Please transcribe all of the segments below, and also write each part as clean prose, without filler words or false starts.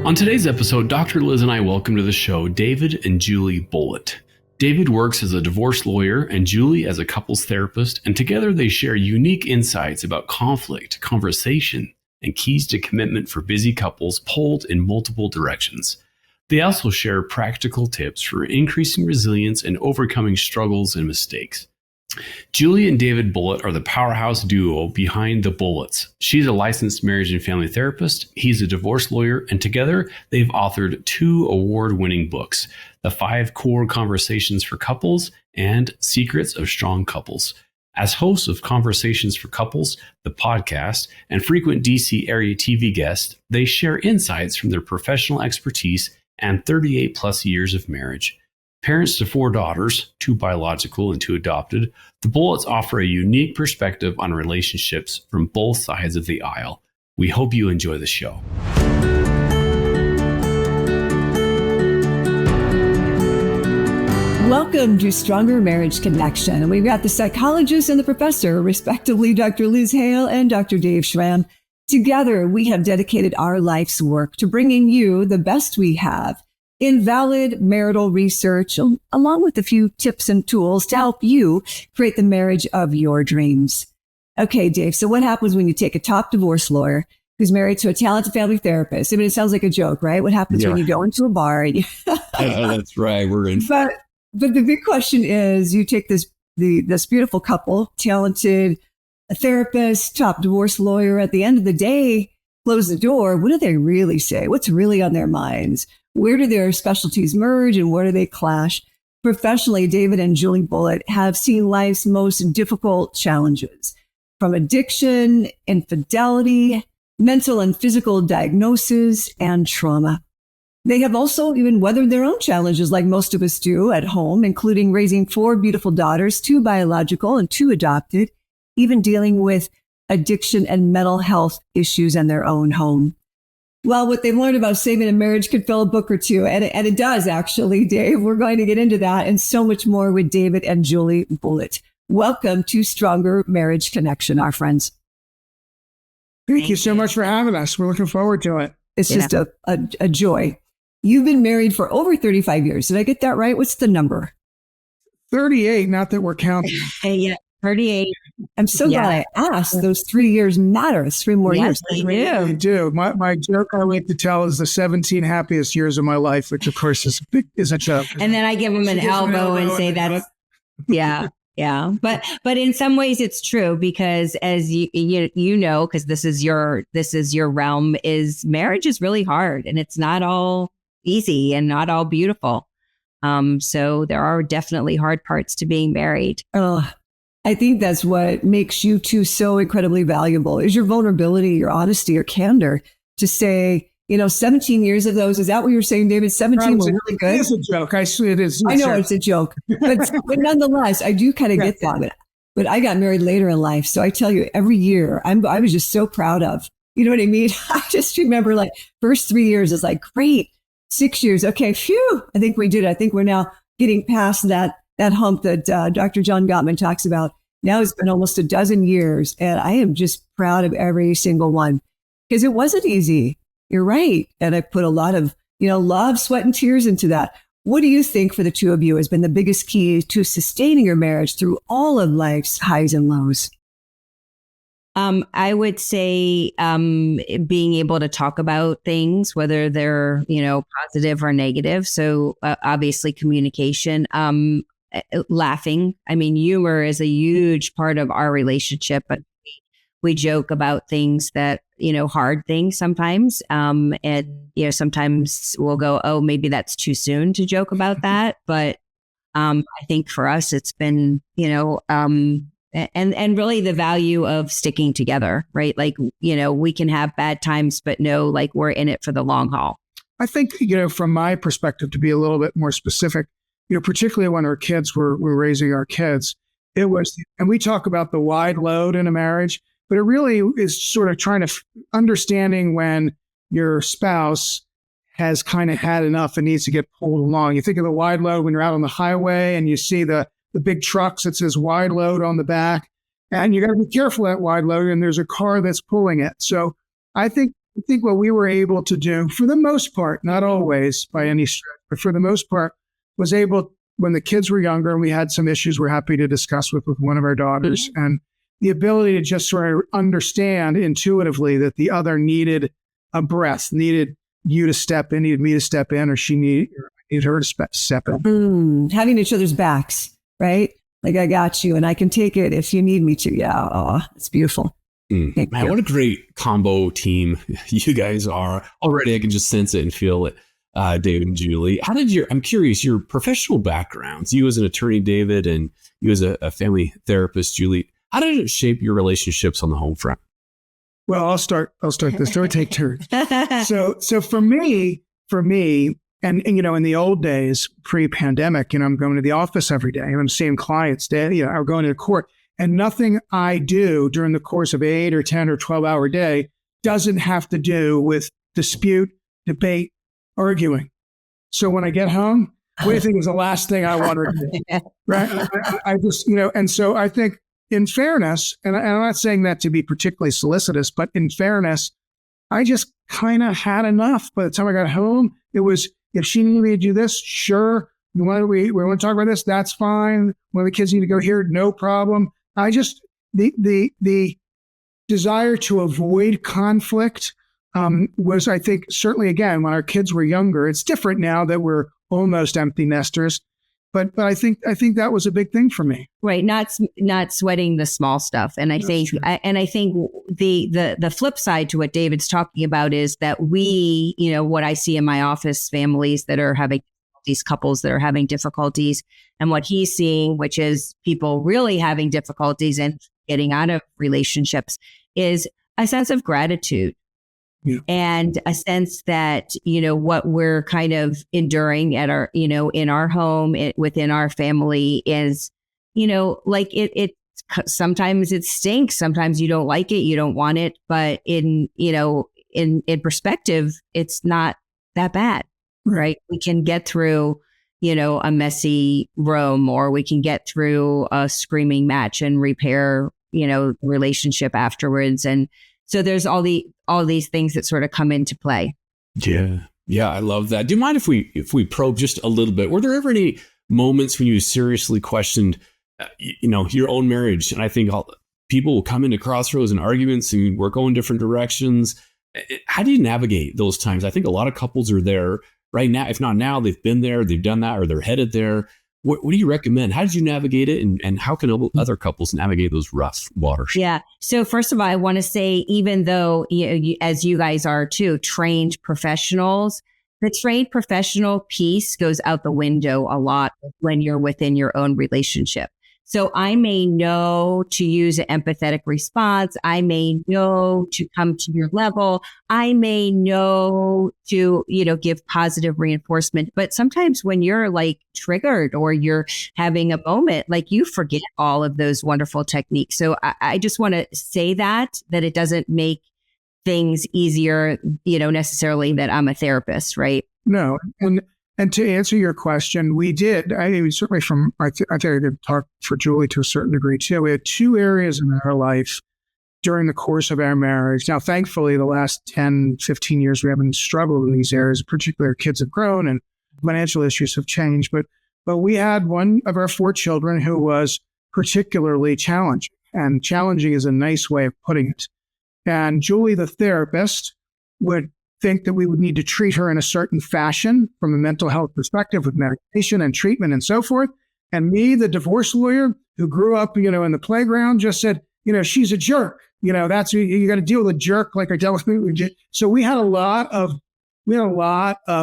On today's episode, Dr. Liz and I welcome to the show David and Julie Bulitt. David works as a divorce lawyer and Julie as a couples therapist, and together they share unique insights about conflict, conversation, and keys to commitment for busy couples pulled in multiple directions. They also share practical tips for increasing resilience and overcoming struggles and mistakes. Julie and David Bulitt are the powerhouse duo behind the Bulitts. She's a licensed marriage and family therapist. He's a divorce lawyer, and together they've authored 2 award-winning books, The 5 Core Conversations for Couples and Secrets of Strong Couples. As hosts of Conversations for Couples, the podcast, and frequent DC area TV guests, they share insights from their professional expertise and 38 plus years of marriage. Parents to 4 daughters, 2 biological and 2 adopted, the Bulitts offer a unique perspective on relationships from both sides of the aisle. We hope you enjoy the show. Welcome to Stronger Marriage Connection. And we've got the psychologist and the professor, respectively, Dr. Liz Hale and Dr. Dave Schramm. Together, we have dedicated our life's work to bringing you the best we have in valid marital research, along with a few tips and tools to help you create the marriage of your dreams. Okay, Dave, so what happens when you take a top divorce lawyer who's married to a talented family therapist? I mean, it sounds like a joke, right? What happens when you go into a bar and you... That's right. We're in. But the big question is, you take this beautiful couple, talented, a therapist, top divorce lawyer, at the end of the day, close the door. What do they really say? What's really on their minds? Where do their specialties merge and where do they clash? Professionally, David and Julie Bulitt have seen life's most difficult challenges, from addiction, infidelity, mental and physical diagnosis, and trauma. They have also even weathered their own challenges like most of us do at home, including raising 4 beautiful daughters, 2 biological and 2 adopted, even dealing with addiction and mental health issues in their own home. Well, what they've learned about saving a marriage could fill a book or 2, and it does, actually, Dave. We're going to get into that and so much more with David and Julie Bulitt. Welcome to Stronger Marriage Connection, our friends. Thank you so much for having us. We're looking forward to it. It's just a joy. You've been married for over 35 years. Did I get that right? What's the number? 38, not that we're counting. Yeah, 38. I'm so glad I asked. Those 3 years matter. It's 3 more years. They do. My joke I like to tell is the 17 happiest years of my life, which of course is a joke. And then I give them an elbow and say that's, yeah. But in some ways it's true, because as you know, because this is your realm, is marriage is really hard and it's not all easy and not all beautiful. So there are definitely hard parts to being married. Oh, I think that's what makes you two so incredibly valuable, is your vulnerability, your honesty, your candor to say, 17 years of those. Is that what you're saying, David? 17 were really good. It's a joke. I see it is. I know it's a joke, but nonetheless, I do kind of get that. But I got married later in life. So I tell you, every year I was just so proud of, you know what I mean? I just remember like first 3 years is like, great. 6 years. Okay. Phew. I think we did. I think we're now getting past that hump that Dr. John Gottman talks about. Now it's been almost a dozen years, and I am just proud of every single one, because it wasn't easy. You're right. And I put a lot of, love, sweat, and tears into that. What do you think for the two of you has been the biggest key to sustaining your marriage through all of life's highs and lows? I would say being able to talk about things, whether they're, positive or negative. So obviously communication, laughing. I mean, humor is a huge part of our relationship, but we joke about things that, hard things sometimes. And, sometimes we'll go, oh, maybe that's too soon to joke about that. But I think for us, it's been, and really the value of sticking together, right? Like, we can have bad times, but know like we're in it for the long haul. I think, from my perspective, to be a little bit more specific, particularly when our kids were raising our kids, it was, and we talk about the wide load in a marriage, but it really is sort of trying to understanding when your spouse has kind of had enough and needs to get pulled along. You think of the wide load when you're out on the highway and you see the big trucks that says wide load on the back, and you got to be careful of that wide load, and there's a car that's pulling it. So I think I think what we were able to do, for the most part, not always by any stretch, but for the most part, was able, when the kids were younger and we had some issues we're happy to discuss with one of our daughters, and the ability to just sort of understand intuitively that the other needed a breath, needed you to step in, needed me to step in, or she needed her to step in. Having each other's backs, right? Like, I got you and I can take it if you need me to. Yeah. Oh, it's beautiful. Man, what a great combo team you guys are. Already, I can just sense it and feel it, David and Julie. I'm curious, your professional backgrounds, you as an attorney, David, and you as a family therapist, Julie, how did it shape your relationships on the home front? Well, I'll start this. So we take turns. So for me, and in the old days, pre-pandemic, I'm going to the office every day. I'm seeing clients, or going to court. And nothing I do during the course of 8 or 10 or 12-hour day doesn't have to do with dispute, debate, arguing. So when I get home, what do you think is the last thing I want to do? Right? I just, and so I think in fairness, and I'm not saying that to be particularly solicitous, but in fairness, I just kind of had enough. By the time I got home, it was, if she needed me to do this, sure. We want to talk about this, that's fine. When the kids need to go here, no problem. I just, the desire to avoid conflict was, I think, certainly, again, when our kids were younger. It's different now that we're almost empty nesters, but I think that was a big thing for me. Right, not sweating the small stuff, and I think the flip side to what David's talking about is that we, what I see in my office, families that are having these couples that are having difficulties, and what he's seeing, which is people really having difficulties and getting out of relationships, is a sense of gratitude. Yeah. And a sense that, what we're kind of enduring at our, in our home, within our family is, like it sometimes it stinks. Sometimes you don't like it. You don't want it. But in perspective, it's not that bad. Right. We can get through, a messy room, or we can get through a screaming match and repair, relationship afterwards. And so there's all these things that sort of come into play. Yeah. Yeah. I love that. Do you mind if we probe just a little bit? Were there ever any moments when you seriously questioned, your own marriage? And I think people will come into crossroads and arguments and we're going different directions. How do you navigate those times? I think a lot of couples are there right now. If not now, they've been there, they've done that, or they're headed there. What do you recommend? How did you navigate it? And how can other couples navigate those rough waters? Yeah. So first of all, I want to say, even though, as you guys are too, trained professionals, the trained professional piece goes out the window a lot when you're within your own relationship. So I may know to use an empathetic response. I may know to come to your level. I may know to, give positive reinforcement. But sometimes when you're like triggered or you're having a moment, like you forget all of those wonderful techniques. So I just want to say that it doesn't make things easier, necessarily that I'm a therapist, right? No. And to answer your question, we did. I mean, certainly I think I could talk for Julie to a certain degree too. We had 2 areas in our life during the course of our marriage. Now, thankfully, the last 10, 15 years, we haven't struggled in these areas. Particularly, our kids have grown and financial issues have changed. But we had one of our 4 children who was particularly challenging. And challenging is a nice way of putting it. And Julie, the therapist, would think that we would need to treat her in a certain fashion from a mental health perspective with medication and treatment and so forth. And me, the divorce lawyer who grew up, in the playground, just said, she's a jerk. That's you got to deal with a jerk like I dealt with. So we had a lot of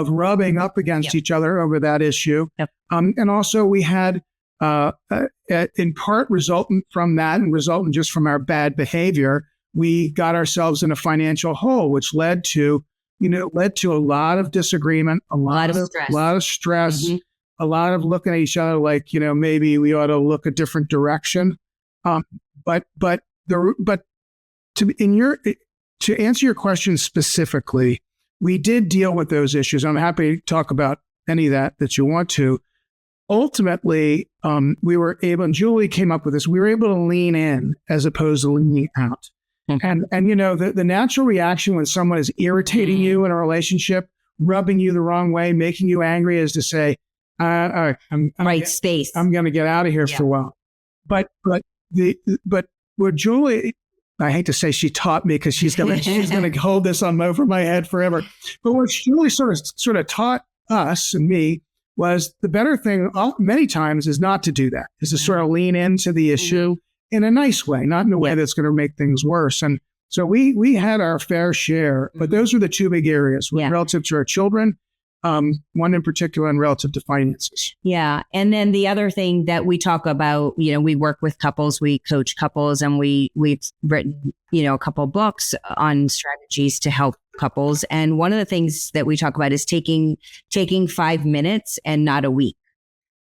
rubbing up against each other over that issue. Yep. And also we had, in part resultant from that and resultant just from our bad behavior, we got ourselves in a financial hole, which led to a lot of disagreement, a lot of stress, mm-hmm. a lot of looking at each other like, maybe we ought to look a different direction. But to answer your question specifically, we did deal with those issues. I'm happy to talk about any of that you want to. Ultimately, we were able, and Julie came up with this, we were able to lean in as opposed to leaning out. And you know, the natural reaction when someone is irritating you in a relationship, rubbing you the wrong way, making you angry, is to say, I'm space. I'm going to get out of here for a while. But what Julie, I hate to say she taught me, because she's going to hold this on over my head forever. But what Julie sort of taught us and me was the better thing many times is not to do that, is to sort of lean into the issue in a nice way, not in a way that's going to make things worse. And so we had our fair share, but those were the two big areas relative to our children, one in particular, and relative to finances. Yeah. And then the other thing that we talk about, you know, we work with couples, we coach couples, and we've written, you know, a couple books on strategies to help couples. And one of the things that we talk about is taking 5 minutes and not a week.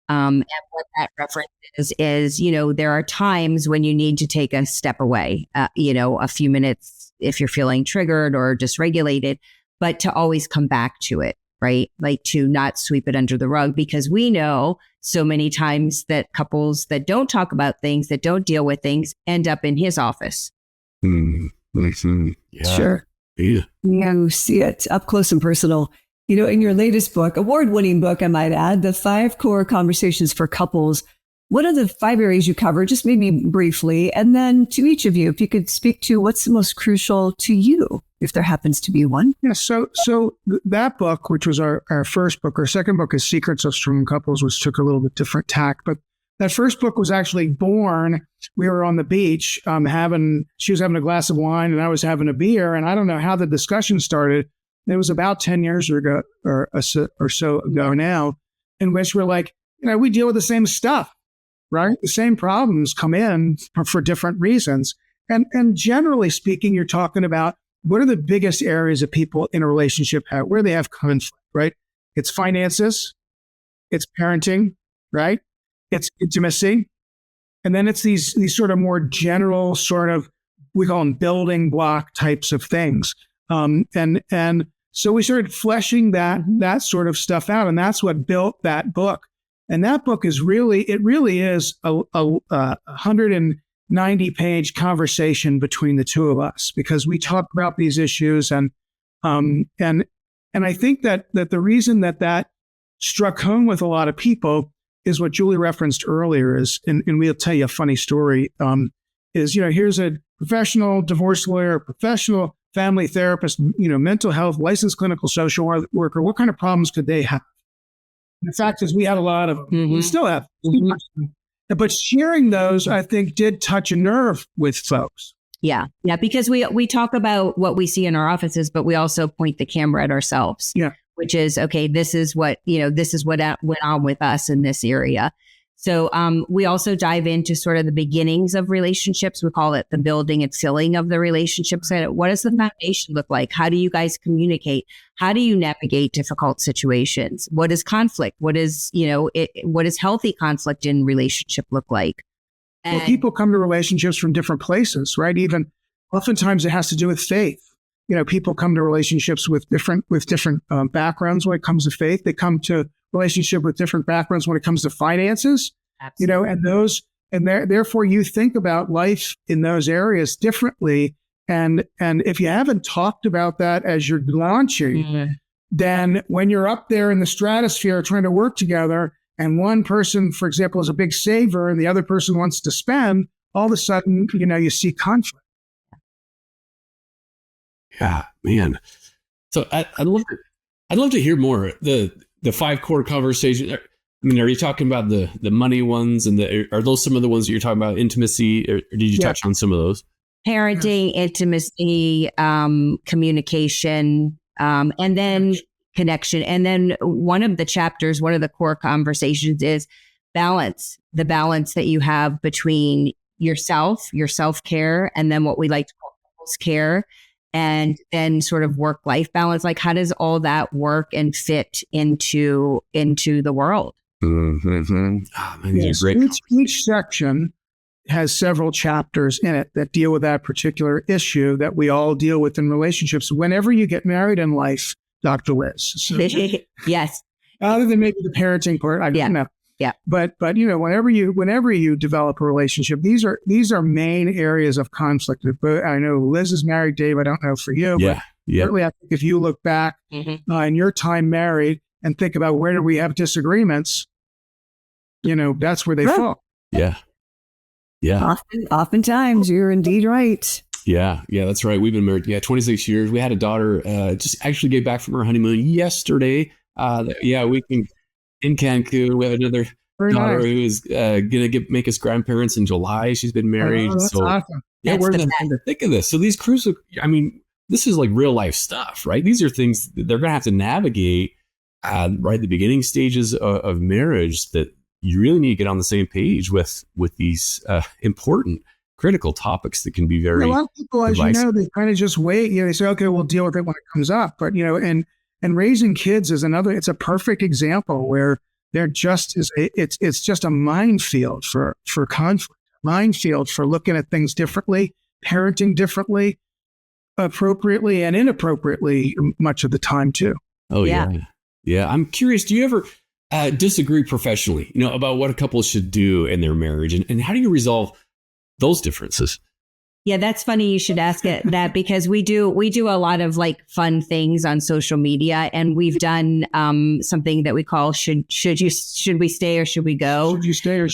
And what that reference is, you know, there are times when you need to take a step away, you know, a few minutes if you're feeling triggered or dysregulated, but to always come back to it, right? Like to not sweep it under the rug, because we know so many times that couples that don't talk about things, that don't deal with things, end up in his office. Yeah. Sure. Yeah. You see it up close and personal. You know, in your latest book, award-winning book, I might add, The 5 Core Conversations for Couples, what are the 5 areas you cover? Just maybe briefly. And then to each of you, if you could speak to what's the most crucial to you, if there happens to be one. Yeah. So that book, which was our first book, our second book is Secrets of Strong Couples, which took a little bit different tack. But that first book was actually born. We were on the beach she was having a glass of wine and I was having a beer. And I don't know how the discussion started. It was about 10 years ago or so ago now, in which we're like, you know, we deal with the same stuff, right? The same problems come in for different reasons. And generally speaking, you're talking about what are the biggest areas that people in a relationship have, where they have conflict, right? It's finances, it's parenting, right? It's intimacy. And then it's these sort of more general sort of, we call them building block types of things. And so we started fleshing that sort of stuff out, and that's what built that book. And that book is really is a 190-page conversation between the two of us, because we talk about these issues, and I think that the reason that struck home with a lot of people is what Julie referenced earlier is, and we'll tell you a funny story, is, you know, here's a professional divorce lawyer, professional family therapist, you know, mental health, licensed clinical social worker. What kind of problems could they have? And the fact is we had a lot of them. Mm-hmm. We still have. Mm-hmm. But sharing those, I think, did touch a nerve with folks. Yeah. Yeah. Because we talk about what we see in our offices, but we also point the camera at ourselves. Yeah. Which is, okay, this is what went on with us in this area. So we also dive into sort of the beginnings of relationships. We call it the building and filling of the relationships. What does the foundation look like? How do you guys communicate? How do you navigate difficult situations? What is conflict? What is healthy conflict in relationship look like? Well, people come to relationships from different places, right? Even oftentimes it has to do with faith. You know, people come to relationships with different backgrounds when it comes to faith. They come to relationship with different backgrounds when it comes to finances. Absolutely. You know, and therefore you think about life in those areas differently. And if you haven't talked about that as you're launching, then when you're up there in the stratosphere trying to work together, and one person, for example, is a big saver and the other person wants to spend, all of a sudden, you know, you see conflict. Yeah, man. So I'd love to hear more. The 5 core conversations. I mean, are you talking about the money ones, and are those some of the ones that you're talking about? Intimacy, or did you touch on some of those? Parenting, intimacy, communication, and then connection. And then one of the core conversations is balance. The balance that you have between yourself, your self-care, and then what we like to call couples care. And then sort of work-life balance, like how does all that work and fit into the world? Mm-hmm. Oh, man, these are great. Each section has several chapters in it that deal with that particular issue that we all deal with in relationships whenever you get married in life, Dr. Liz. So, yes. Other than maybe the parenting part, I don't know. Yeah. But whenever you develop a relationship, these are main areas of conflict. But I know Liz is married, Dave. I don't know for you. Yeah. But Yeah. certainly, I think if you look back in your time married and think about where do we have disagreements, that's where they fall. Yeah. Yeah. Oftentimes, you're indeed right. Yeah. Yeah. That's right. We've been married. 26 years. We had a daughter, just actually get back from her honeymoon yesterday. We can in Cancun. We have another Very daughter nice. who's going to make us grandparents in July. She's been married. Oh, that's so awesome. yeah, That's we're the in the thick of this. So these crucial, this is like real life stuff, right? These are things that they're going to have to navigate right at the beginning stages of marriage, that you really need to get on the same page with these important, critical topics that can be very A lot of people, as divisive. you know, they kind of just wait. They say, okay, we'll deal with it when it comes up. But, and raising kids is it's a perfect example where they're just, it's just a minefield for conflict, minefield for looking at things differently, parenting differently, appropriately and inappropriately much of the time too. Oh, Yeah. yeah. Yeah. I'm curious, do you ever disagree professionally, about what a couple should do in their marriage? And how do you resolve those differences? Yeah, that's funny you should ask it that, because we do a lot of like fun things on social media, and we've done something that we call should we stay or should we go? Should you stay or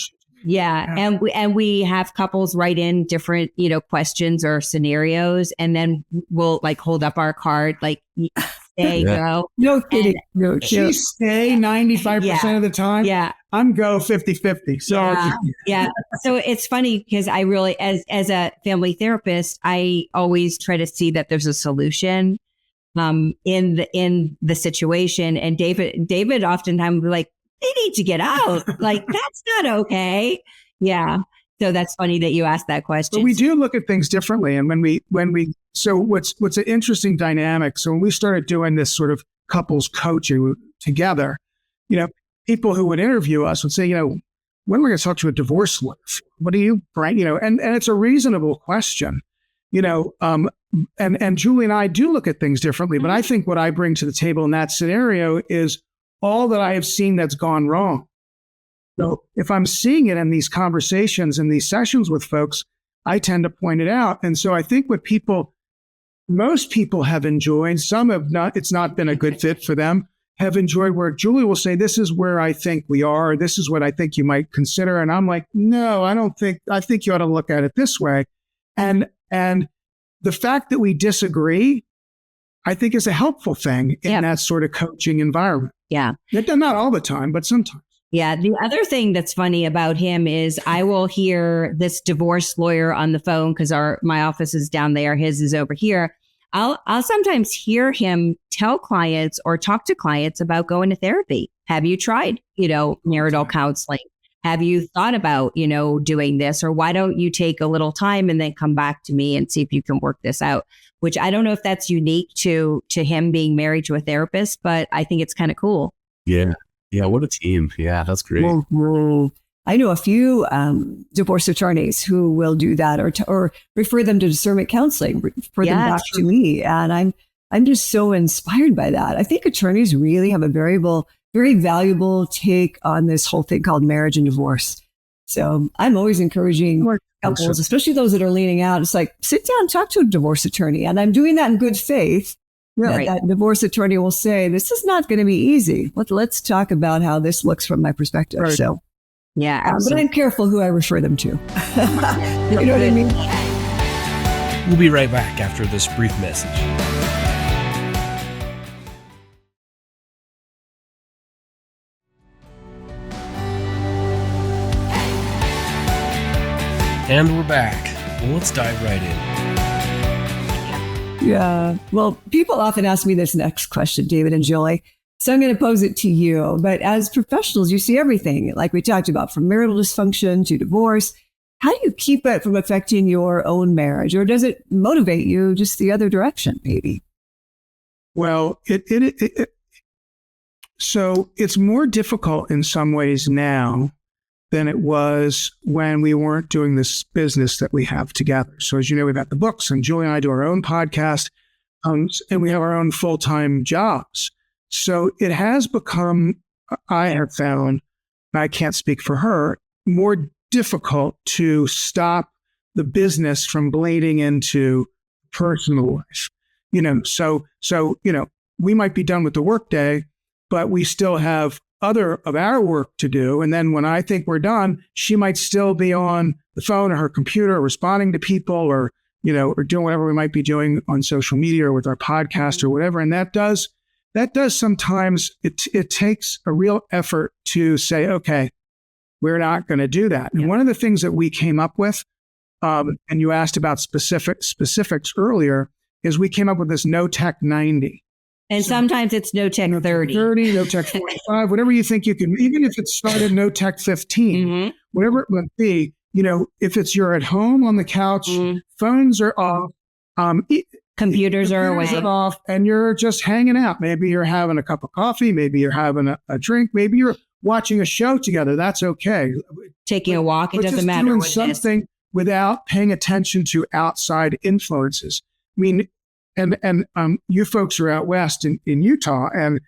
Yeah. And we have couples write in different, questions or scenarios, and then we'll like hold up our card, like stay, go. No kidding. No She kidding. stay 95% of the time. Yeah. I'm go 50-50. So Yeah. So it's funny because I really, as a family therapist, I always try to see that there's a solution in the situation. And David oftentimes will be like, they need to get out. Like, that's not okay. Yeah. So that's funny that you asked that question. but we do look at things differently. And so what's an interesting dynamic. So when we started doing this sort of couples coaching together, people who would interview us would say, when are we going to talk to a divorce lawyer? What do you bring? And it's a reasonable question, and Julie and I do look at things differently, but I think what I bring to the table in that scenario is all that I have seen that's gone wrong. So if I'm seeing it in these conversations and these sessions with folks, I tend to point it out. And so I think what most people have enjoyed, some have not, it's not been a good fit for them, have enjoyed where Julie will say, this is where I think we are. This is what I think you might consider. And I'm like, no, I think you ought to look at it this way. And the fact that we disagree, I think is a helpful thing in that sort of coaching environment. Yeah. Not all the time, but sometimes. Yeah. The other thing that's funny about him is I will hear this divorce lawyer on the phone, because my office is down there, his is over here. I'll sometimes hear him tell clients or talk to clients about going to therapy. Have you tried, marital counseling? Have you thought about, doing this? Or why don't you take a little time and then come back to me and see if you can work this out? Which I don't know if that's unique to him being married to a therapist, but I think it's kind of cool. Yeah. Yeah. What a team. Yeah. That's great. Well, I know a few divorce attorneys who will do that, or refer them to discernment counseling, refer them back to me. And I'm just so inspired by that. I think attorneys really have a very valuable take on this whole thing called marriage and divorce. So I'm always encouraging couples, especially those that are leaning out. It's like, sit down, talk to a divorce attorney. And I'm doing that in good faith. Right. That divorce attorney will say, this is not going to be easy. Let's talk about how this looks from my perspective. Right. So, yeah, but I'm careful who I refer them to. You know what I mean? We'll be right back after this brief message. And we're back. Well, let's dive right in. Yeah. Well, people often ask me this next question, David and Julie. So I'm going to pose it to you. But as professionals, you see everything, like we talked about, from marital dysfunction to divorce. How do you keep it from affecting your own marriage? Or does it motivate you just the other direction, maybe? Well, so it's more difficult in some ways now than it was when we weren't doing this business that we have together. So as you know, we've got the books, and Julie and I do our own podcast, and we have our own full-time jobs. So it has become, I have found, and I can't speak for her, more difficult to stop the business from bleeding into personal life. So we might be done with the workday, but we still have other of our work to do. And then when I think we're done, she might still be on the phone or her computer, or responding to people, or doing whatever we might be doing on social media or with our podcast or whatever. And that does sometimes, it takes a real effort to say, okay, we're not going to do that. And one of the things that we came up with, and you asked about specifics earlier, is we came up with this no tech 90. And sometimes it's no tech 30. 30, no tech 45, whatever you think you can, even if it started no tech 15, whatever it might be, if it's you're at home on the couch, phones are off, computers are away, off, and you're just hanging out. Maybe you're having a cup of coffee, maybe you're having a drink, maybe you're watching a show together. That's okay. Taking a walk, it doesn't matter. Doing something without paying attention to outside influences. I mean, and you folks are out west in Utah, and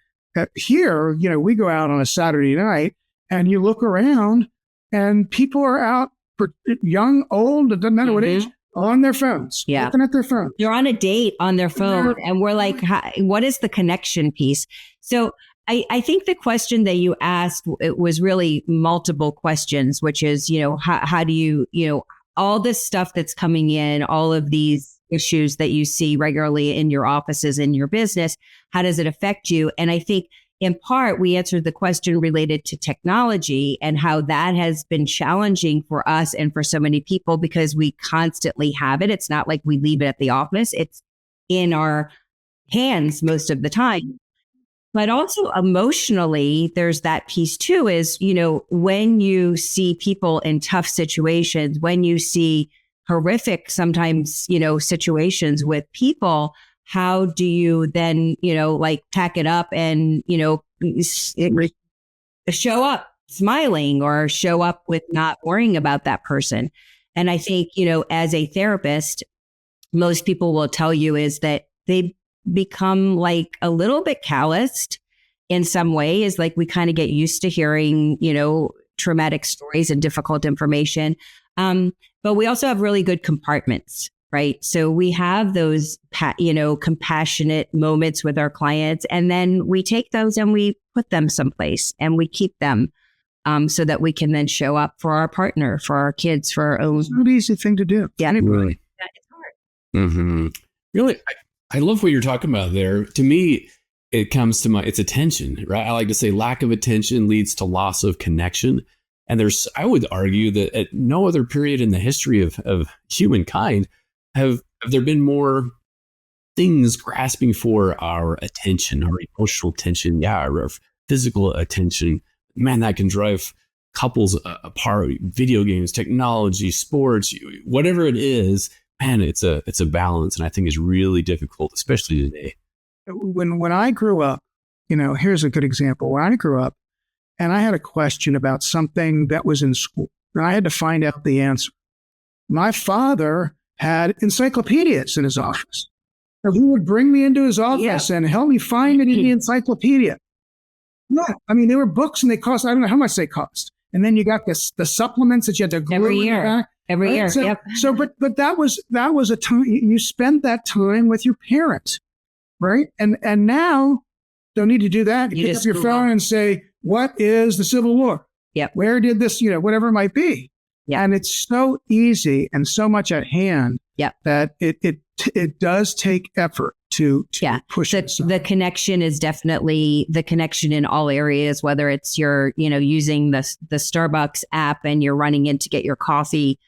here, we go out on a Saturday night, and you look around, and people are out, for young, old, it doesn't matter what age, on their phones, looking at their phones. You're on a date on their phone, and we're like, what is the connection piece? So I think the question that you asked, it was really multiple questions, which is, how do you, all this stuff that's coming in, all of these issues that you see regularly in your offices, in your business, how does it affect you? And I think in part, we answered the question related to technology and how that has been challenging for us and for so many people, because we constantly have it. It's not like we leave it at the office. It's in our hands most of the time. But also emotionally, there's that piece too, is, when you see people in tough situations, when you see horrific, sometimes, situations with people, how do you then, pack it up and, show up smiling, or show up with not worrying about that person? And I think, as a therapist, most people will tell you is that they become like a little bit calloused in some way, is like we kind of get used to hearing, traumatic stories and difficult information. But we also have really good compartments, right? So we have those, compassionate moments with our clients, and then we take those and we put them someplace and we keep them, so that we can then show up for our partner, for our kids, for our own. It's not an easy thing to do. Yeah, really. It's hard. Really, I love what you're talking about there. To me, it comes to it's attention, right? I like to say lack of attention leads to loss of connection. And I would argue that at no other period in the history of humankind have there been more things grasping for our attention, our emotional attention, our physical attention. Man, that can drive couples apart. Video games, technology, sports, whatever it is. Man, it's a balance, and I think it's really difficult, especially today. When I grew up, here's a good example. When I grew up, and I had a question about something that was in school, and I had to find out the answer. My father had encyclopedias in his office. And he would bring me into his office and help me find it in the encyclopedia. No, I mean, they were books, and they cost, I don't know how much they cost. And then you got the supplements that you had to glue every year. Back. Every year, so, yep. So, but that was a time you spent that time with your parents, right? And now don't need to do that. You pick up your phone and say, "What is the Civil War? Yep. Where did this? Whatever it might be." Yep. And it's so easy and so much at hand. Yep. That it does take effort to push it. The connection is definitely the connection in all areas, whether it's you're using the Starbucks app and you're running in to get your coffee,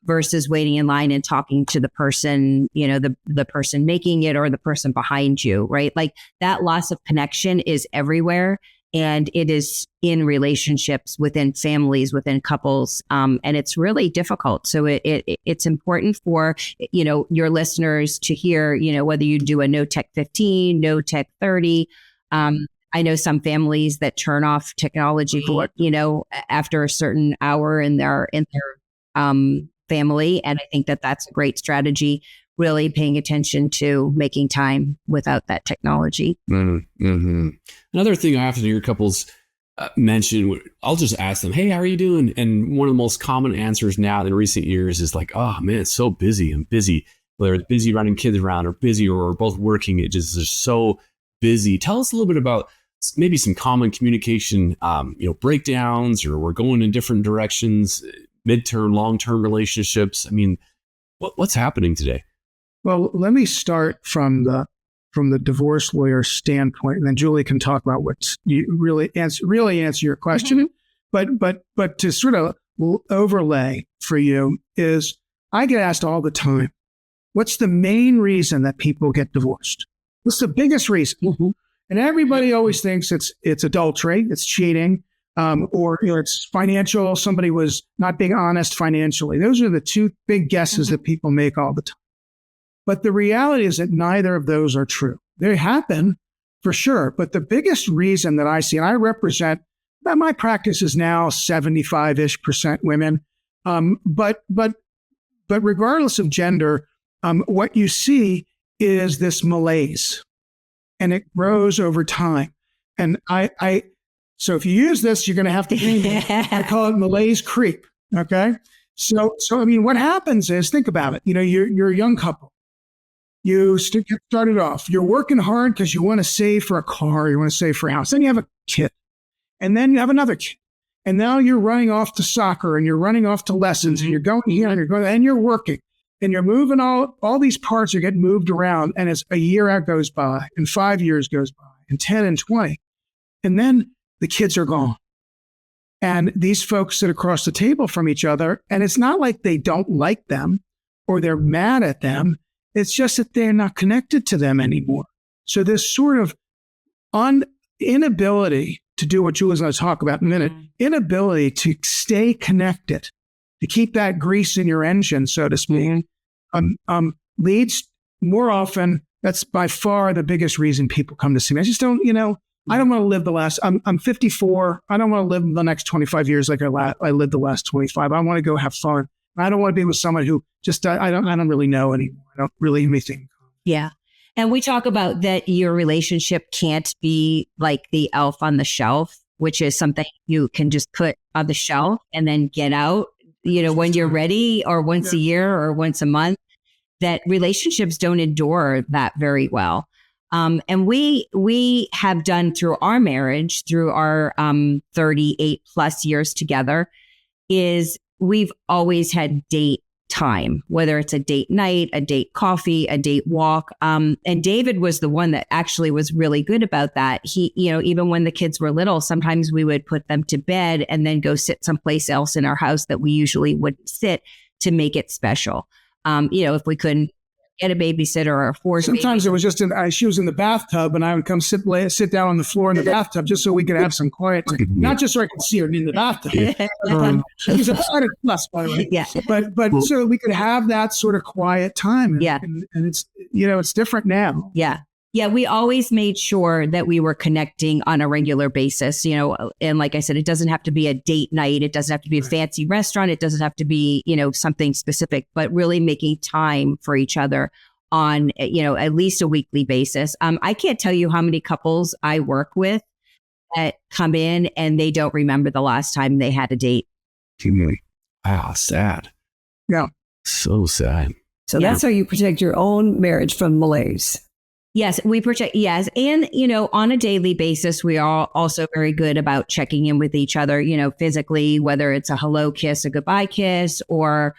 versus waiting in line and talking to the person, the person making it or the person behind you, right? Like that loss of connection is everywhere. And it is in relationships, within families, within couples. And it's really difficult. So it's important for, your listeners to hear, whether you do a no tech 15, no tech 30. I know some families that turn off technology, after a certain hour in their family. And I think that that's a great strategy, really paying attention to making time without that technology. Mm-hmm. Another thing I often hear couples mention, I'll just ask them, hey, how are you doing? And one of the most common answers now in recent years is like, oh man, it's so busy. I'm busy. Whether it's busy running kids around or busy or we're both working, it just is so busy. Tell us a little bit about maybe some common communication, breakdowns, or we're going in different directions, midterm, long-term relationships. I mean, what's happening today? Well, let me start from the divorce lawyer standpoint, and then Julie can talk about what you really answer your question. Mm-hmm. But to sort of overlay for you is, I get asked all the time, what's the main reason that people get divorced? What's the biggest reason? Mm-hmm. And everybody always thinks it's adultery, it's cheating, or it's financial. Somebody was not being honest financially. Those are the two big guesses that people make all the time. But the reality is that neither of those are true. They happen for sure. But the biggest reason that I see, and I represent, my practice is now 75-ish% women. But regardless of gender, what you see is this malaise, and it grows over time. And so if you use this, you're going to have to name it. I call it malaise creep. Okay. So I mean, what happens is, think about it. You're a young couple. You get started off. You're working hard because you want to save for a car. You want to save for a house. Then you have a kid. And then you have another kid. And now you're running off to soccer, and you're running off to lessons, and you're going here and you're going, and you're working. And you're moving all these parts are getting moved around. And as a year goes by, and 5 years goes by, and 10 and 20. And then the kids are gone. And these folks sit across the table from each other. And it's not like they don't like them or they're mad at them. It's just that they're not connected to them anymore. So this sort of inability to do what Julie's going to talk about in a minute, inability to stay connected, to keep that grease in your engine, so to speak, leads more often. That's by far the biggest reason people come to see me. I just don't, I don't want to live the last, I'm 54. I don't want to live the next 25 years like I lived the last 25. I want to go have fun. I don't want to be with someone who just, I don't really know anymore. I don't really have anything. Yeah. And we talk about that your relationship can't be like the elf on the shelf, which is something you can just put on the shelf and then get out, when you're ready, or once a year or once a month. That relationships don't endure that very well. And we have done through our marriage, through our 38 plus years together, is we've always had date time, whether it's a date night, a date coffee, a date walk. And David was the one that actually was really good about that. He, even when the kids were little, sometimes we would put them to bed and then go sit someplace else in our house that we usually wouldn't sit, to make it special. If we couldn't get a babysitter or afford. Sometimes it was just she was in the bathtub, and I would come sit down on the floor in the bathtub just so we could have some quiet time. Not just so I could see her in the bathtub. She's a part of plus, by the way. Yeah. But so we could have that sort of quiet time. Yeah. And it's it's different now. Yeah. Yeah, we always made sure that we were connecting on a regular basis, and like I said, it doesn't have to be a date night. It doesn't have to be a fancy restaurant. It doesn't have to be, something specific, but really making time for each other on, at least a weekly basis. I can't tell you how many couples I work with that come in and they don't remember the last time they had a date. Wow, sad. Yeah. So sad. So that's how you protect your own marriage from malaise. Yes, we protect. Yes. And, on a daily basis, we are also very good about checking in with each other, physically, whether it's a hello kiss, a goodbye kiss, or,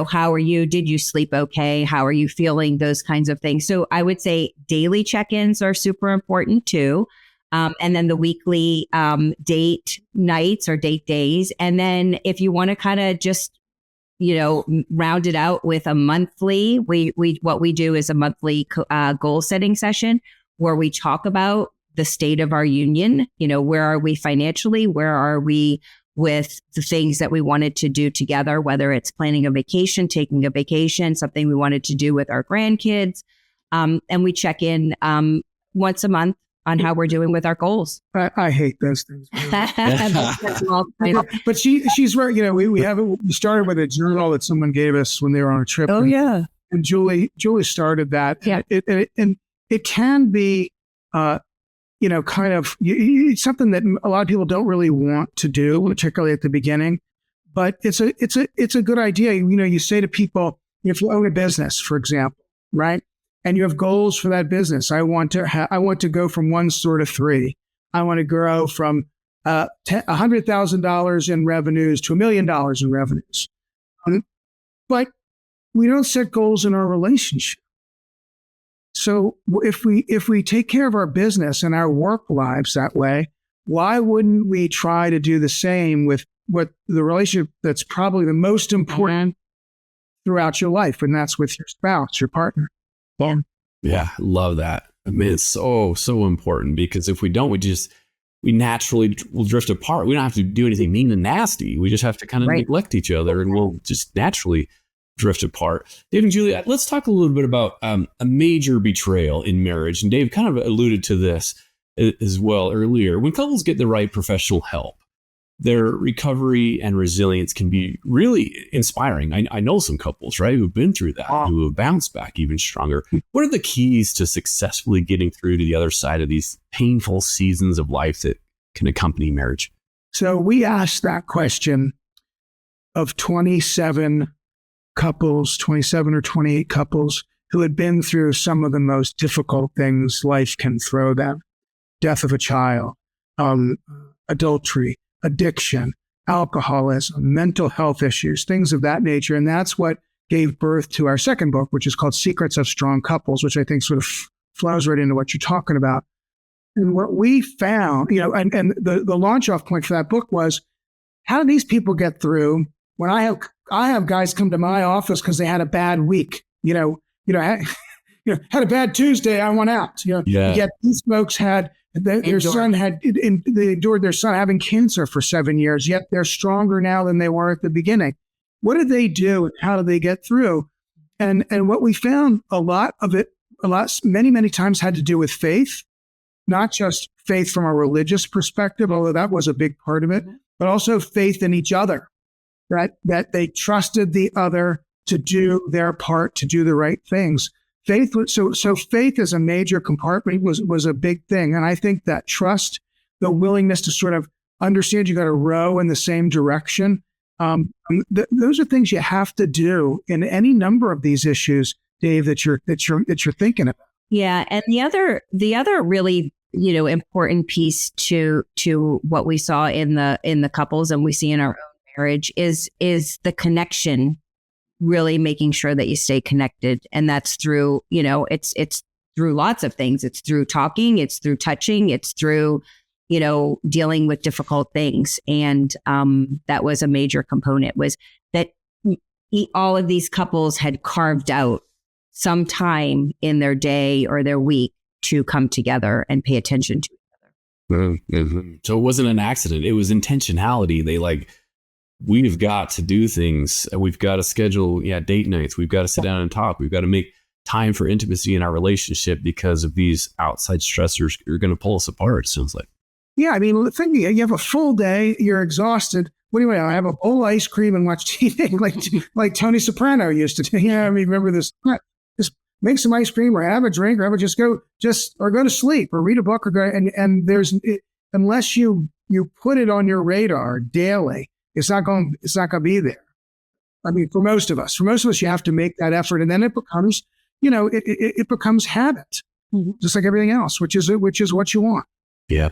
how are you? Did you sleep okay? How are you feeling? Those kinds of things. So I would say daily check-ins are super important too. And then the weekly date nights or date days. And then if you want to kind of just round it out with a monthly, what we do is a monthly goal setting session where we talk about the state of our union. Where are we financially? Where are we with the things that we wanted to do together, whether it's planning a vacation, taking a vacation, something we wanted to do with our grandkids. And we check in once a month on how we're doing with our goals. I hate those things. But she's right. We started with a journal that someone gave us when they were on a trip. Oh, yeah. And Julie started that. Yeah. And it can be, it's something that a lot of people don't really want to do, particularly at the beginning. But it's a good idea. You say to people, if you own a business, for example, right, and you have goals for that business, I want to go from 1 store to 3. I want to grow from $100,000 in revenues to $1 million in revenues. But we don't set goals in our relationship. So if we take care of our business and our work lives that way, why wouldn't we try to do the same with what the relationship that's probably the most important throughout your life, and that's with your spouse, your partner? Yeah, love that. I mean, it's so important, because if we don't, we naturally will drift apart. We don't have to do anything mean and nasty. We just have to kind of neglect each other, and we'll just naturally drift apart. Dave and Julie, let's talk a little bit about a major betrayal in marriage. And Dave kind of alluded to this as well earlier. When couples get the right professional help, their recovery and resilience can be really inspiring. I know some couples, right, who've been through that, who have bounced back even stronger. What are the keys to successfully getting through to the other side of these painful seasons of life that can accompany marriage? So we asked that question of 27 or 28 couples who had been through some of the most difficult things life can throw them: death of a child, adultery, addiction, alcoholism, mental health issues, things of that nature. And that's what gave birth to our second book, which is called Secrets of Strong Couples, which I think sort of flows right into what you're talking about. And what we found, and the launch off point for that book was, how do these people get through when I have guys come to my office because they had a bad week, had a bad Tuesday, I went out, Yet these folks had, they endured their son having cancer for 7 years, yet they're stronger now than they were at the beginning. What did they do, and how did they get through? And what we found, many times had to do with faith, not just faith from a religious perspective, although that was a big part of it, but also faith in each other, right? That they trusted the other to do their part, to do the right things. Faith, so faith as a major compartment was a big thing. And I think that trust, the willingness to sort of understand you got to row in the same direction, those are things you have to do in any number of these issues, Dave, that you're thinking about. Yeah, and the other really important piece to what we saw in the couples and we see in our own marriage is the connection. Really making sure that you stay connected, and that's through it's through lots of things. It's through talking, it's through touching, it's through dealing with difficult things, and that was a major component. Was that all of these couples had carved out some time in their day or their week to come together and pay attention to each other. So it wasn't an accident. It was intentionality. We've got to do things. We've got to schedule date nights. We've got to sit down and talk. We've got to make time for intimacy in our relationship because of these outside stressors are going to pull us apart, it sounds like. Yeah, I mean, you have a full day, you're exhausted. What do you want? I have a bowl of ice cream and watch TV like Tony Soprano used to do. I mean, remember this? Just make some ice cream or have a drink or go to sleep or read a book or go. And there's, unless you put it on your radar daily, it's not going to be there. I mean, for most of us, you have to make that effort, and then it becomes, it becomes habit, just like everything else, which is what you want. Yeah.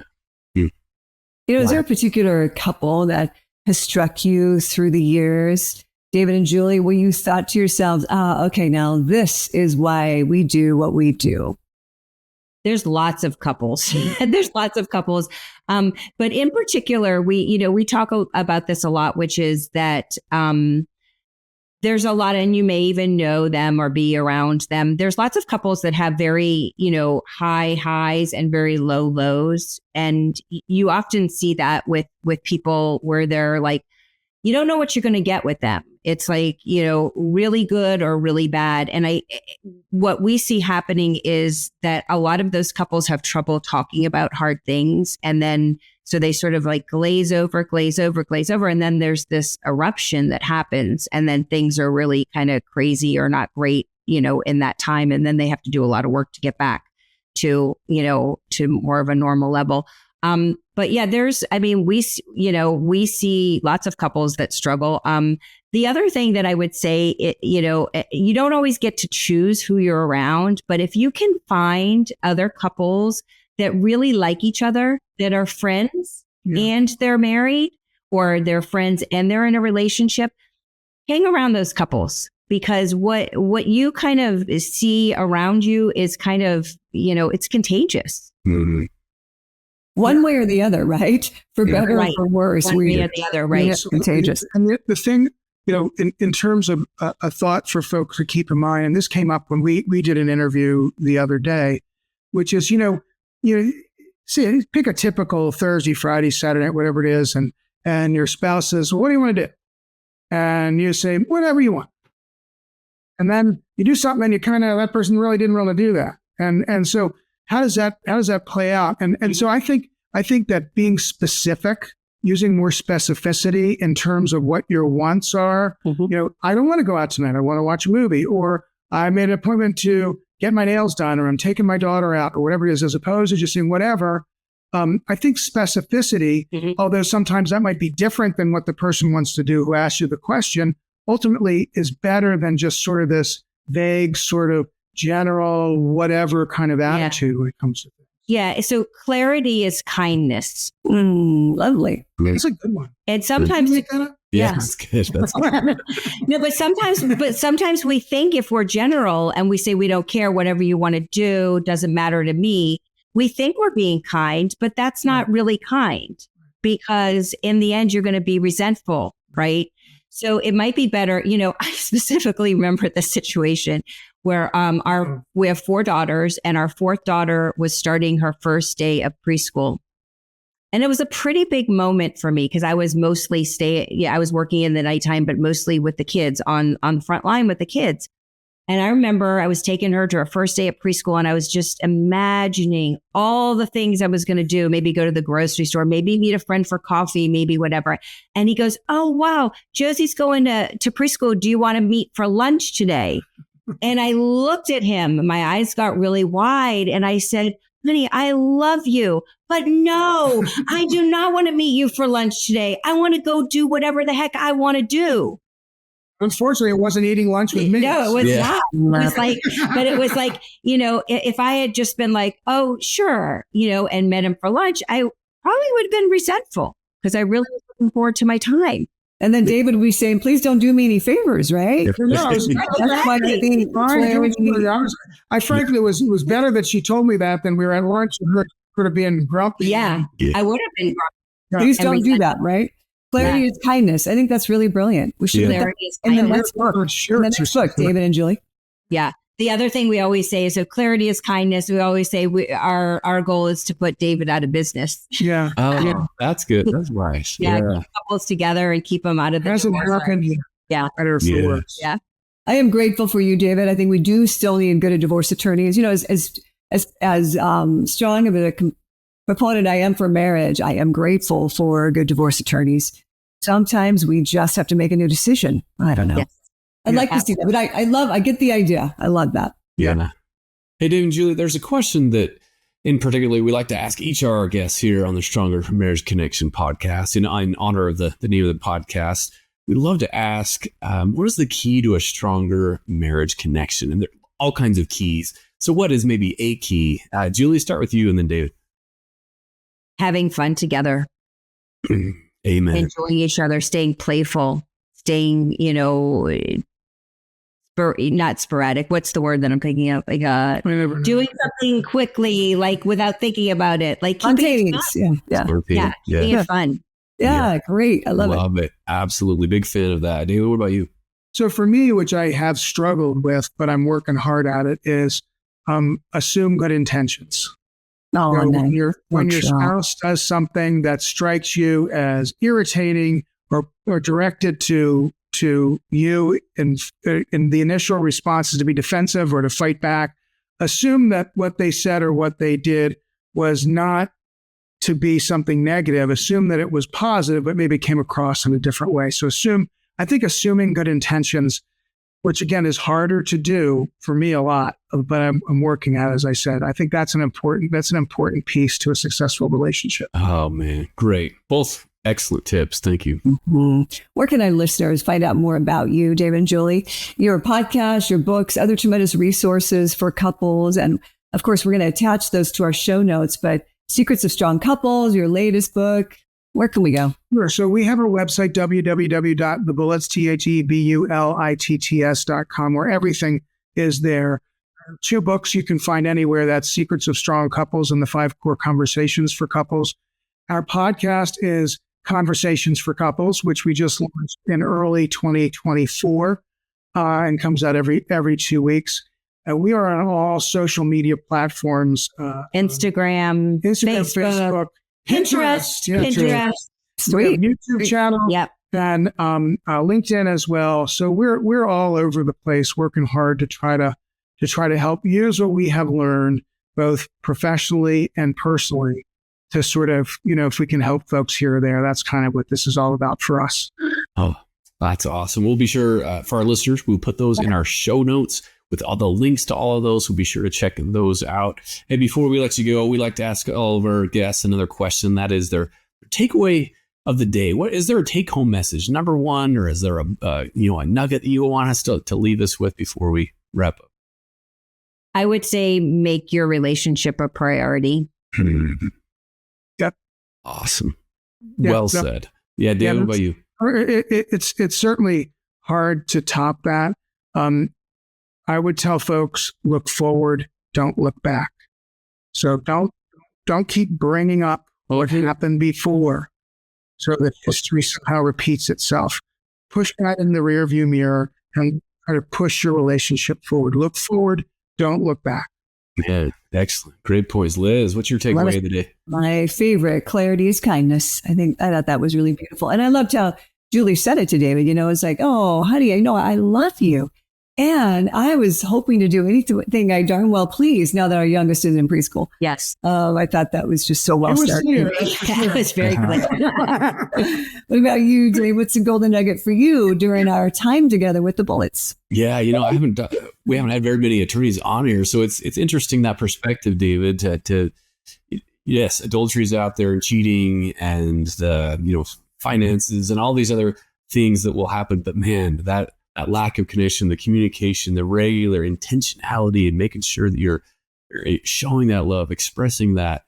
Is there a particular couple that has struck you through the years, David and Julie, where you thought to yourselves, okay, now this is why we do what we do? There's lots of couples. But in particular, we talk about this a lot, which is that there's a lot, and you may even know them or be around them. There's lots of couples that have very, high highs and very low lows. And you often see that with people where they're like, you don't know what you're going to get with them. It's like, really good or really bad. And what we see happening is that a lot of those couples have trouble talking about hard things. And then, so they sort of like glaze over. And then there's this eruption that happens. And then things are really kind of crazy or not great, in that time. And then they have to do a lot of work to get back to, to more of a normal level. But yeah, we see lots of couples that struggle. The other thing that I would say, you don't always get to choose who you're around, but if you can find other couples that really like each other, that are friends and they're married, or they're friends and they're in a relationship, hang around those couples, because what you kind of see around you is kind of, it's contagious. Mm-hmm. One way or the other, right? For better or for worse. One way or the other, right? It's contagious. And the thing, in terms of a thought for folks to keep in mind, and this came up when we did an interview the other day, which is, see, pick a typical Thursday, Friday, Saturday night, whatever it is, and your spouse says, well, what do you want to do? And you say, whatever you want. And then you do something and you kind of, that person really didn't want to do that. And so how does that play out? And so I think that being specific, using more specificity in terms of what your wants are, I don't want to go out tonight. I want to watch a movie, or I made an appointment to get my nails done, or I'm taking my daughter out, or whatever it is, as opposed to just saying whatever. I think specificity, although sometimes that might be different than what the person wants to do who asked you the question, ultimately is better than just sort of this vague, sort of general, whatever kind of attitude when it comes to things. Yeah. So clarity is kindness. Lovely. That's a good one. And sometimes That's good. That's no, but sometimes we think if we're general and we say we don't care, whatever you want to do doesn't matter to me, we think we're being kind, but that's not really kind, because in the end, you're going to be resentful, right? So it might be better, I specifically remember the situation where we have 4 daughters, and our 4th daughter was starting her first day of preschool. And it was a pretty big moment for me, because I was mostly I was working in the nighttime, but mostly with the kids on the front line with the kids. And I remember I was taking her to her first day at preschool, and I was just imagining all the things I was going to do, maybe go to the grocery store, maybe meet a friend for coffee, maybe whatever. And he goes, oh, wow, Josie's going to preschool. Do you want to meet for lunch today? And I looked at him, my eyes got really wide, and I said, honey, I love you, but no, I do not want to meet you for lunch today. I want to go do whatever the heck I want to do. Unfortunately, it wasn't eating lunch with me. No, it was not. It was like, if I had just been like, oh, sure, and met him for lunch, I probably would have been resentful, because I really was looking forward to my time. And then David would be saying, please don't do me any favors, right? That's why I frankly, it was better that she told me that than we were at lunch and her sort of being grumpy. Yeah, I would have been grumpy. Please don't do that, right? Clarity is kindness. I think that's really brilliant. We should clarity is in the kindness. next book. In the next book, David and Julie. Yeah. The other thing we always say is, so clarity is kindness. We always say our goal is to put David out of business. Yeah. Oh, that's good. That's nice. Yeah. Keep couples together and keep them out of the As an American, better for worse. Yeah. I am grateful for you, David. I think we do still need good divorce attorneys. As strong of a proponent I am for marriage, I am grateful for good divorce attorneys. Sometimes we just have to make a new decision. I don't know. Yes. I'd like to see that, but I get the idea. I love that. Yeah. Hey, David and Julie, there's a question that in particular we like to ask each of our guests here on the Stronger Marriage Connection podcast. In honor of the name of the podcast, we'd love to ask, what is the key to a stronger marriage connection? And there are all kinds of keys. So what is maybe a key? Julie, start with you and then David. Having fun together. Amen. Enjoying each other, staying playful, staying, not sporadic. What's the word that I'm thinking of? Like doing something quickly, like without thinking about it. Like spontaneous. Yeah. Being fun. Yeah, great. I love it. Absolutely. Big fan of that. David, what about you? So for me, which I have struggled with, but I'm working hard at it, is assume good intentions. When your spouse does something that strikes you as irritating or directed to you, and the initial response is to be defensive or to fight back, assume that what they said or what they did was not to be something negative. Assume that it was positive, but maybe came across in a different way. So assuming good intentions which again is harder to do for me a lot, but I'm working at it, as I said. I think that's an important piece to a successful relationship. Oh man, great. Both excellent tips. Thank you. Mm-hmm. Where can our listeners find out more about you, David and Julie? Your podcast, your books, other tremendous resources for couples. And of course, we're going to attach those to our show notes, but Secrets of Strong Couples, your latest book, where can we go? Sure. So we have our website, www.thebulitts.com, where everything is there. 2 books you can find anywhere. That's Secrets of Strong Couples and the 5 Core Conversations for Couples. Our podcast is Conversations for Couples, which we just launched in early 2024 and comes out every 2 weeks. We are on all social media platforms. Instagram, Facebook, Pinterest. Sweet. YouTube channel. Yep. And LinkedIn as well. So we're all over the place, working hard to try to help use what we have learned, both professionally and personally, to sort of, if we can help folks here or there. That's kind of what this is all about for us. Oh, that's awesome. We'll be sure for our listeners, we'll put those in our show notes with all the links to all of those. We'll be sure to check those out. And before we let you go, we like to ask all of our guests another question. That is their takeaway of the day. What is there a take-home message, number one, or is there a nugget that you want us to leave us with before we wrap up? I would say make your relationship a priority. Yep. Awesome. Yeah, well said. Yeah, David, what about you? It's certainly hard to top that. I would tell folks, look forward, don't look back. So don't keep bringing up what happened before so that history somehow repeats itself. Push that in the rearview mirror and try to push your relationship forward. Look forward, don't look back. Yeah, excellent. Great points. Liz, what's your takeaway of the day? My favorite, clarity is kindness. I thought that was really beautiful. And I loved how Julie said it to David. It's like, oh, honey, I know I love you. And I was hoping to do anything I darn well please now that our youngest is in preschool. Yes. I thought that was just so well started. That was very clear. What about you, Dave? What's the golden nugget for you during our time together with the Bullitts? Yeah, we haven't had very many attorneys on here, so it's interesting that perspective, David. To yes, adultery's out there and cheating and the finances and all these other things that will happen, but man, that lack of connection, the communication, the regular intentionality, and making sure that you're showing that love, expressing that,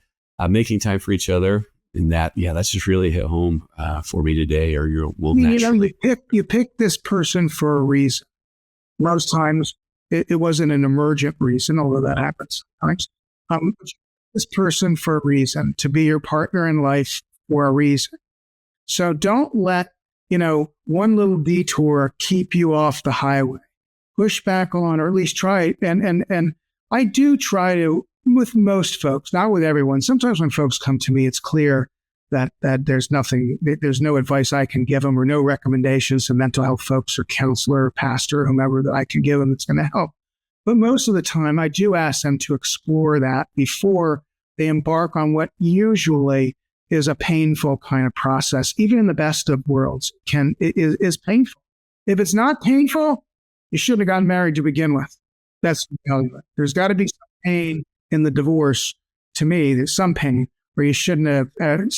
making time for each other, and that's just really hit home for me today. Or will naturally you pick this person for a reason. Most times it wasn't an emergent reason, although that happens sometimes. This person for a reason, to be your partner in life for a reason. So don't let one little detour keep you off the highway. Push back on, or at least try it. And I do try to, with most folks, not with everyone. Sometimes when folks come to me, it's clear that there's no advice I can give them or no recommendations to mental health folks or counselor or pastor or whomever that I can give them that's going to help. But most of the time, I do ask them to explore that before they embark on what usually is a painful kind of process. Even in the best of worlds, is painful. If it's not painful, you shouldn't have gotten married to begin with. That's the reality. There's got to be some pain in the divorce. To me, there's some pain where you shouldn't have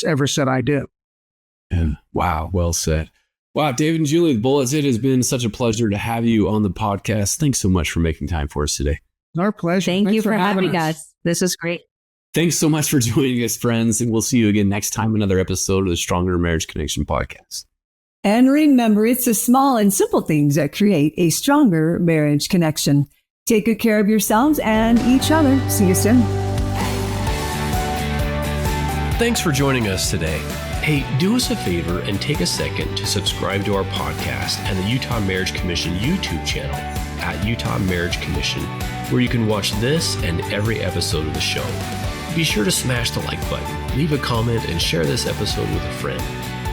ever said "I do." Yeah. Wow, well said. Wow, David and Julie Bullitts, it has been such a pleasure to have you on the podcast. Thanks so much for making time for us today. Our pleasure. Thanks you for having us. This was great. Thanks so much for joining us, friends, and we'll see you again next time, another episode of the Stronger Marriage Connection podcast. And remember, it's the small and simple things that create a stronger marriage connection. Take good care of yourselves and each other. See you soon. Thanks for joining us today. Hey, do us a favor and take a second to subscribe to our podcast and the Utah Marriage Commission YouTube channel at Utah Marriage Commission, where you can watch this and every episode of the show. Be sure to smash the like button, leave a comment, and share this episode with a friend.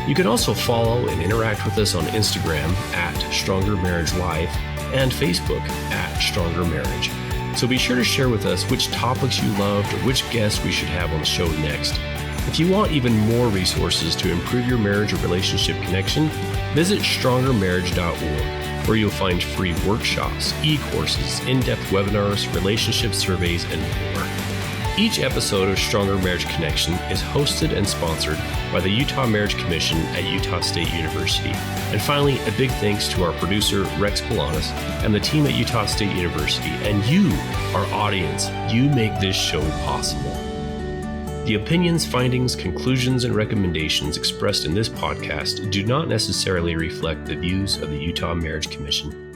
You can also follow and interact with us on Instagram at Stronger Marriage Life and Facebook at Stronger Marriage. So be sure to share with us which topics you loved or which guests we should have on the show next. If you want even more resources to improve your marriage or relationship connection, visit strongermarriage.org. where you'll find free workshops, e-courses, in-depth webinars, relationship surveys, and more. Each episode of Stronger Marriage Connection is hosted and sponsored by the Utah Marriage Commission at Utah State University. And finally, a big thanks to our producer, Rex Polanis, and the team at Utah State University. And you, our audience, you make this show possible. The opinions, findings, conclusions, and recommendations expressed in this podcast do not necessarily reflect the views of the Utah Marriage Commission.